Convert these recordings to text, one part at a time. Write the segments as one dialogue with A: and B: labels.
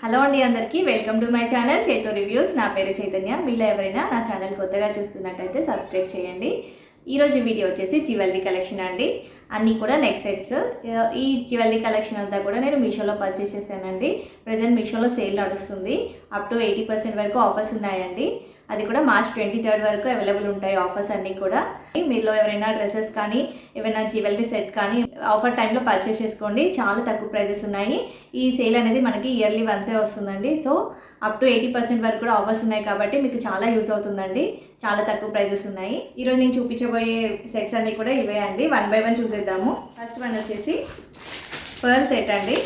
A: Hello అండి, అందరికీ welcome to my channel Chaitu reviews. నా పేరు చైతన్య. మీలో ఎవరైనా నా ఛానల్ కొత్తగా చూస్తున్నట్టయితే సబ్స్క్రైబ్ చేయండి. ఈరోజు వీడియో వచ్చేసి జ్యువెలరీ కలెక్షన్ అండి. అన్నీ కూడా నెక్ సెట్స్. ఈ జ్యువెలరీ కలెక్షన్ అంతా కూడా నేను మీషోలో పర్చేస్ చేశానండి. ప్రజెంట్ మీషోలో సేల్ నడుస్తుంది. అప్ టు 80% వరకు ఆఫర్స్ ఉన్నాయండి. అది కూడా మార్చ్ 23 వరకు అవైలబుల్ ఉంటాయి ఆఫర్స్ అన్నీ కూడా. మీలో ఎవరైనా డ్రెస్సెస్ కానీ ఏమైనా జ్యువెలరీ సెట్ కానీ ఆఫర్ టైంలో పర్చేస్ చేసుకోండి. చాలా తక్కువ ప్రైజెస్ ఉన్నాయి. ఈ సేల్ అనేది మనకి ఇయర్లీ వన్సే వస్తుందండి. సో అప్ టు 80% వరకు కూడా ఆఫర్స్ ఉన్నాయి కాబట్టి మీకు చాలా యూస్ అవుతుందండి. చాలా తక్కువ ప్రైజెస్ ఉన్నాయి. ఈరోజు నేను చూపించబోయే సెట్స్ అన్నీ కూడా ఇవే అండి. 1 by 1 చూసేద్దాము. ఫస్ట్ వన్ వచ్చేసి పర్ల్ సెట్ అండి.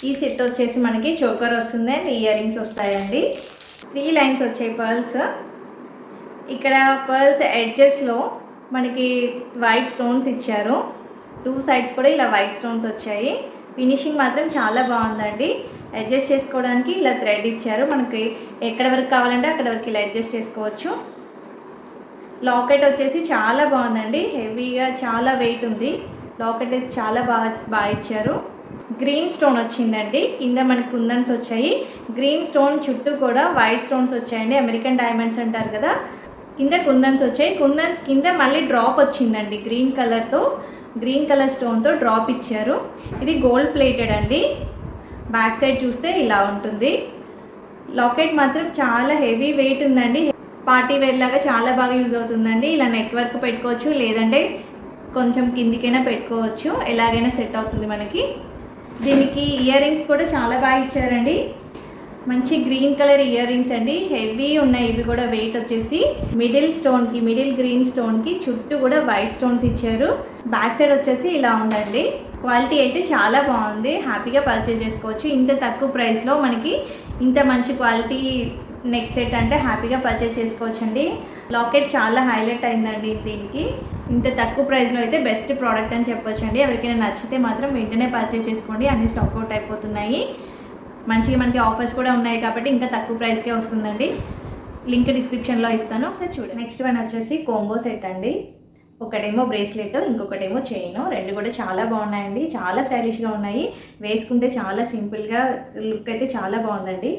A: ఈ సెట్ వచ్చేసి మనకి చోకర్ వస్తుంది అండ్ ఇయర్ రింగ్స్ వస్తాయండి. 3 లైన్స్ వచ్చాయి పర్ల్స్. ఇక్కడ పర్ల్స్ ఎడ్జెస్లో మనకి వైట్ స్టోన్స్ ఇచ్చారు. 2 సైడ్స్ కూడా ఇలా వైట్ స్టోన్స్ వచ్చాయి. ఫినిషింగ్ మాత్రం చాలా బాగుందండి. అడ్జస్ట్ చేసుకోవడానికి ఇలా థ్రెడ్ ఇచ్చారు. మనకి ఎక్కడ వరకు కావాలంటే అక్కడ వరకు ఇలా అడ్జస్ట్ చేసుకోవచ్చు. లాకెట్ వచ్చేసి చాలా బాగుందండి. హెవీగా చాలా వెయిట్ ఉంది. లాకెట్ అయితే చాలా బాగా ఇచ్చారు. గ్రీన్ స్టోన్ వచ్చిందండి. కింద మనకి కుందన్స్ వచ్చాయి. గ్రీన్ స్టోన్ చుట్టూ కూడా వైట్ స్టోన్స్ వచ్చాయండి. అమెరికన్ డైమండ్స్ అంటారు కదా, కింద కుందన్స్ వచ్చాయి. కుందన్స్ కింద మళ్ళీ డ్రాప్ వచ్చిందండి. గ్రీన్ కలర్ స్టోన్తో డ్రాప్ ఇచ్చారు. ఇది గోల్డ్ ప్లేటెడ్ అండి. బ్యాక్ సైడ్ చూస్తే ఇలా ఉంటుంది. లాకెట్ మాత్రం చాలా హెవీ వెయిట్ ఉందండి. పార్టీ వేర్ లాగా చాలా బాగా యూజ్ అవుతుందండి. ఇలా నెక్ వరకు పెట్టుకోవచ్చు, లేదంటే కొంచెం కిందికైనా పెట్టుకోవచ్చు. ఎలాగైనా సెట్ అవుతుంది మనకి. దీనికి ఇయర్ రింగ్స్ కూడా చాలా బాగా ఇచ్చారండి. మంచి గ్రీన్ కలర్ ఇయర్ రింగ్స్ అండి. హెవీ ఉన్నాయి. ఇవి కూడా వెయిట్ వచ్చేసి మిడిల్ గ్రీన్ స్టోన్కి చుట్టూ కూడా వైట్ స్టోన్స్ ఇచ్చారు. బ్యాక్ సైడ్ వచ్చేసి ఇలా ఉందండి. క్వాలిటీ అయితే చాలా బాగుంది. హ్యాపీగా పర్చేజ్ చేసుకోవచ్చు. ఇంత తక్కువ ప్రైస్లో మనకి ఇంత మంచి క్వాలిటీ నెక్ సెట్ అంటే హ్యాపీగా పర్చేజ్ చేసుకోవచ్చండి. లాకెట్ చాలా హైలైట్ అయిందండి. దీనికి ఇంత తక్కువ ప్రైస్లో అయితే బెస్ట్ ప్రోడక్ట్ అని చెప్పొచ్చండి. ఎవరికైనా నచ్చితే మాత్రం వెంటనే పర్చేజ్ చేసుకోండి. అన్ని స్టాక్ అవుట్ అయిపోతున్నాయి. మంచిగా మనకి ఆఫర్స్ కూడా ఉన్నాయి కాబట్టి ఇంకా తక్కువ ప్రైస్కే వస్తుందండి. లింక్ డిస్క్రిప్షన్లో ఇస్తాను, ఒకసారి చూడండి. నెక్స్ట్ వన్ వచ్చేసి కోంబో సెట్ అండి. ఒకటేమో బ్రేస్లెట్, ఇంకొకటేమో చైన్. రెండు కూడా చాలా బాగున్నాయండి. చాలా స్టైలిష్గా ఉన్నాయి. వేసుకుంటే చాలా సింపుల్గా లుక్ అయితే చాలా బాగుందండి.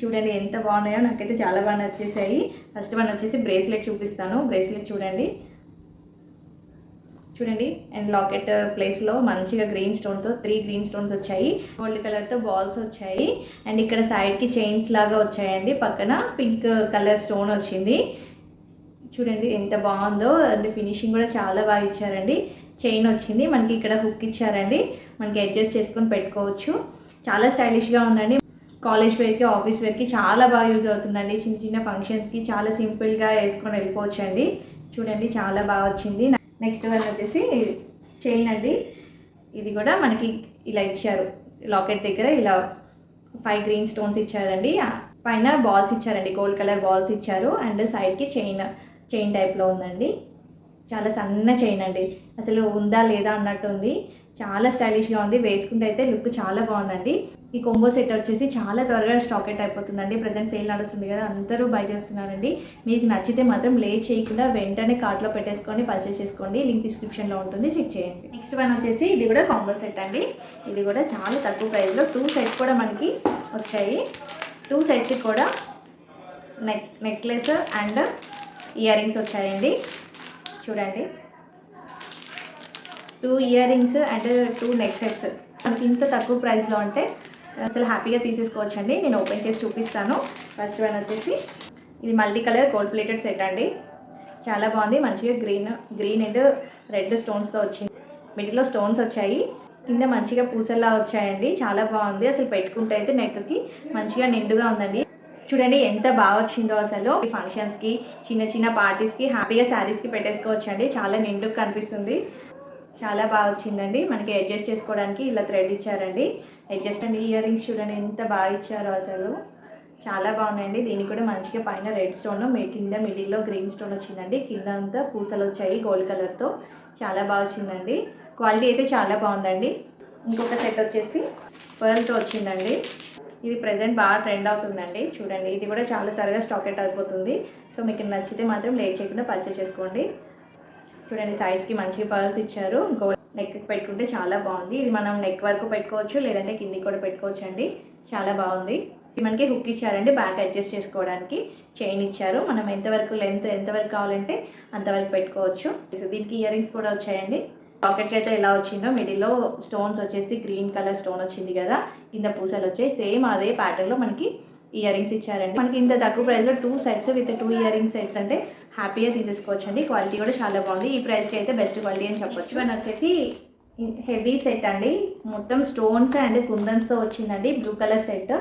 A: చూడండి ఎంత బాగున్నాయో, నాకైతే చాలా బాగా నచ్చేసాయి. ఫస్ట్ వన్ వచ్చేసి బ్రేస్లెట్ చూపిస్తాను. బ్రేస్లెట్ చూడండి అండ్ లాకెట్ ప్లేస్లో మంచిగా గ్రీన్ స్టోన్తో 3 గ్రీన్ స్టోన్స్ వచ్చాయి. గోల్డ్ కలర్తో బాల్స్ వచ్చాయి. అండ్ ఇక్కడ సైడ్కి చైన్స్ లాగా వచ్చాయండి. పక్కన పింక్ కలర్ స్టోన్ వచ్చింది. చూడండి ఎంత బాగుందో. అండ్ ఫినిషింగ్ కూడా చాలా బాగా ఇచ్చారండి. చైన్ వచ్చింది. మనకి ఇక్కడ హుక్ ఇచ్చారండి. మనకి అడ్జస్ట్ చేసుకొని పెట్టుకోవచ్చు. చాలా స్టైలిష్గా ఉందండి. కాలేజ్ వేర్కి, ఆఫీస్ వేర్కి చాలా బాగా యూజ్ అవుతుందండి. చిన్న చిన్న ఫంక్షన్స్కి చాలా సింపుల్గా వేసుకొని వెళ్ళిపోవచ్చు అండి. చూడండి చాలా బాగా వచ్చింది. నెక్స్ట్ వన్ వచ్చేసి చైన్ అండి. ఇది కూడా మనకి ఇలా ఇచ్చారు. లాకెట్ దగ్గర ఇలా 5 గ్రీన్ స్టోన్స్ ఇచ్చారండి. పైన బాల్స్ ఇచ్చారండి. గోల్డ్ కలర్ బాల్స్ ఇచ్చారు. అండ్ సైడ్కి చైన్ టైప్లో ఉందండి. చాలా సన్న చైన్ అండి. అసలు ఉందా లేదా అన్నట్టు ఉంది. చాలా స్టైలిష్గా ఉంది. వేసుకుంటే అయితే లుక్ చాలా బాగుందండి. ఈ కొంబో సెట్ వచ్చేసి చాలా త్వరగా స్టాక్ అవుట్ అయిపోతుందండి. ప్రజెంట్ సేల్ నడుస్తుంది కదా, అందరూ బై చేస్తున్నారండి. మీకు నచ్చితే మాత్రం లేట్ చేయకుండా వెంటనే కార్ట్లో పెట్టేసుకొని పర్చేస్ చేసుకోండి. లింక్ డిస్క్రిప్షన్లో ఉంటుంది, చెక్ చేయండి. నెక్స్ట్ వన్ వచ్చేసి ఇది కూడా కాంబో సెట్ అండి. ఇది కూడా చాలా తక్కువ ప్రైస్లో 2 సెట్స్ కూడా మనకి వచ్చాయి. 2 సెట్స్కి కూడా నెక్లెస్ అండ్ ఇయర్ రింగ్స్ వచ్చాయండి. చూడండి 2 ear rings and 2 neck sets మనకి ఇంత తక్కువ ప్రైస్లో అంటే అసలు హ్యాపీగా తీసేసుకోవచ్చండి. నేను ఓపెన్ చేసి చూపిస్తాను. ఫస్ట్ వన్ వచ్చేసి ఇది multi colour gold plated set అండి. చాలా బాగుంది. మంచిగా గ్రీన్ అండ్ రెడ్ స్టోన్స్తో వచ్చింది. మిడిల్లో స్టోన్స్ వచ్చాయి. కింద మంచిగా పూసల్లా వచ్చాయండి. చాలా బాగుంది. అసలు పెట్టుకుంటే అయితే నెక్కి మంచిగా నిండుగా ఉందండి. చూడండి ఎంత బాగా వచ్చిందో. అసలు ఫంక్షన్స్కి, చిన్న చిన్న పార్టీస్కి హ్యాపీగా శారీస్కి పెట్టేసుకోవచ్చండి. చాలా నిండుగా కనిపిస్తుంది. చాలా బాగా వచ్చిందండి. మనకి అడ్జస్ట్ చేసుకోవడానికి ఇలా థ్రెడ్ ఇచ్చారండి. అడ్జస్ట్ అండి. ఇయర్ రింగ్స్ చూడండి ఎంత బాగా ఇచ్చారో. అసలు చాలా బాగున్నాయండి. దీనికి కూడా మంచిగా పైన రెడ్ స్టోన్, కింద మిడిల్లో గ్రీన్ స్టోన్ వచ్చిందండి. కింద అంతా పూసలు వచ్చాయి గోల్డ్ కలర్తో. చాలా బాగా వచ్చిందండి. క్వాలిటీ అయితే చాలా బాగుందండి. ఇంకొక సెట్ వచ్చేసి పర్ల్తో వచ్చిందండి. ఇది ప్రజెంట్ బాగా ట్రెండ్ అవుతుందండి. చూడండి ఇది కూడా చాలా త్వరగా స్టాక్ అవుట్ అయిపోతుంది. సో మీకు నచ్చితే మాత్రం లేట్ చేయకుండా పర్చేస్ చేసుకోండి. చూడండి సైడ్స్కి మంచి పర్ల్స్ ఇచ్చారు. నెక్కి పెట్టుకుంటే చాలా బాగుంది. ఇది మనం నెక్ వరకు పెట్టుకోవచ్చు, లేదంటే కిందికి కూడా పెట్టుకోవచ్చు అండి. చాలా బాగుంది. మనకి హుక్ ఇచ్చారండి బ్యాక్ అడ్జస్ట్ చేసుకోవడానికి. చైన్ ఇచ్చారు. మనం ఎంతవరకు లెంత్ ఎంతవరకు కావాలంటే అంతవరకు పెట్టుకోవచ్చు. దీనికి ఇయర్ రింగ్స్ కూడా వచ్చాయండి. పాకెట్కి అయితే ఎలా వచ్చిందో మిడిల్లో స్టోన్స్ వచ్చేసి గ్రీన్ కలర్ స్టోన్ వచ్చింది కదా, కింద పూసలు వచ్చాయి. సేమ్ అదే ప్యాటర్న్లో మనకి ఇయర్ రింగ్స్ ఇచ్చారండి. మనకి ఇంత తక్కువ ప్రైస్లో 2 sets with 2 ear ring sets అంటే హ్యాపీగా తీసేసుకోవచ్చండి. క్వాలిటీ కూడా చాలా బాగుంది. ఈ ప్రైస్కి అయితే బెస్ట్ క్వాలిటీ అని చెప్పొచ్చు. వన్ వచ్చేసి హెవీ సెట్ అండి. మొత్తం స్టోన్స్ అండ్ కుందన్స్తో వచ్చిందండి. Blue colour set.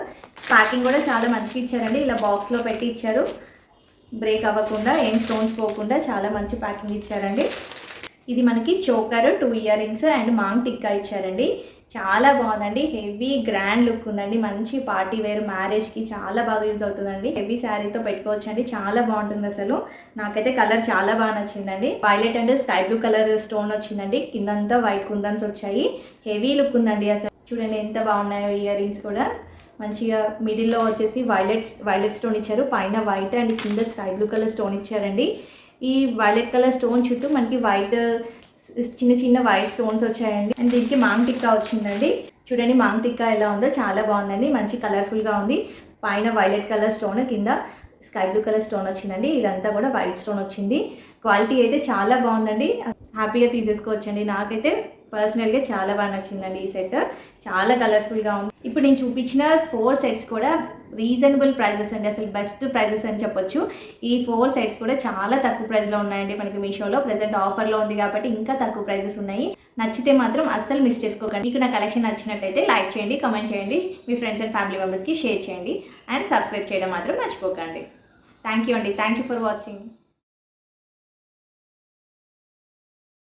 A: ప్యాకింగ్ కూడా చాలా మంచిగా ఇచ్చారండి. ఇలా బాక్స్లో పెట్టి ఇచ్చారు. బ్రేక్ అవ్వకుండా, ఏం స్టోన్స్ పోకుండా చాలా మంచి ప్యాకింగ్ ఇచ్చారండి. ఇది మనకి choker, 2 ear rings and maang tikka ఇచ్చారండి. చాలా బాగుందండి. హెవీ గ్రాండ్ లుక్ ఉందండి. మంచి పార్టీ వేర్, మ్యారేజ్కి చాలా బాగా యూజ్ అవుతుందండి. హెవీ శారీతో పెట్టుకోవచ్చండి. చాలా బాగుంటుంది. అసలు నాకైతే కలర్ చాలా బాగా నచ్చిందండి. Violet and sky blue colour stone వచ్చిందండి. కిందంతా వైట్ కుందన్స్ వచ్చాయి. హెవీ లుక్ ఉందండి. అసలు చూడండి ఎంత బాగున్నాయో ఇయర్ రింగ్స్ కూడా. మంచిగా మిడిల్లో వచ్చేసి వైలెట్ స్టోన్ ఇచ్చారు. పైన వైట్ అండ్ కింద స్కై బ్లూ కలర్ స్టోన్ ఇచ్చారండి. ఈ వైలెట్ కలర్ స్టోన్ చుట్టూ మనకి చిన్న చిన్న వైట్ స్టోన్స్ వచ్చాయండి. అండ్ దీనికి మాంగ్ టిక్కా వచ్చిందండి. చూడండి మాంగ్ టిక్కా ఎలా ఉందో, చాలా బాగుందండి. మంచి కలర్ఫుల్గా ఉంది. పైన వైలెట్ కలర్ స్టోన్, కింద స్కై బ్లూ కలర్ స్టోన్ వచ్చిందండి. ఇదంతా కూడా వైట్ స్టోన్ వచ్చింది. క్వాలిటీ అయితే చాలా బాగుందండి. హ్యాపీగా తీసేసుకోవచ్చండి. నాకైతే పర్సనల్గా చాలా బాగా నచ్చిందండి ఈ సెట్. చాలా కలర్ఫుల్గా ఉంది. ఇప్పుడు నేను చూపించిన 4 సెట్స్ కూడా రీజనబుల్ ప్రైజెస్ అండి. అసలు బెస్ట్ ప్రైజెస్ అని చెప్పొచ్చు. ఈ 4 సెట్స్ కూడా చాలా తక్కువ ప్రైస్లో ఉన్నాయండి. మనకి మీషోలో ప్రజెంట్ ఆఫర్లో ఉంది కాబట్టి ఇంకా తక్కువ ప్రైజెస్ ఉన్నాయి. నచ్చితే మాత్రం అస్సలు మిస్ చేసుకోకండి. మీకు నా కలెక్షన్ నచ్చినట్టయితే లైక్ చేయండి, కామెంట్ చేయండి, మీ ఫ్రెండ్స్ అండ్ ఫ్యామిలీ మెంబర్స్కి షేర్ చేయండి అండ్ సబ్స్క్రైబ్ చేయడం మాత్రం మర్చిపోకండి. థ్యాంక్ యూ అండి. Thank you for watching.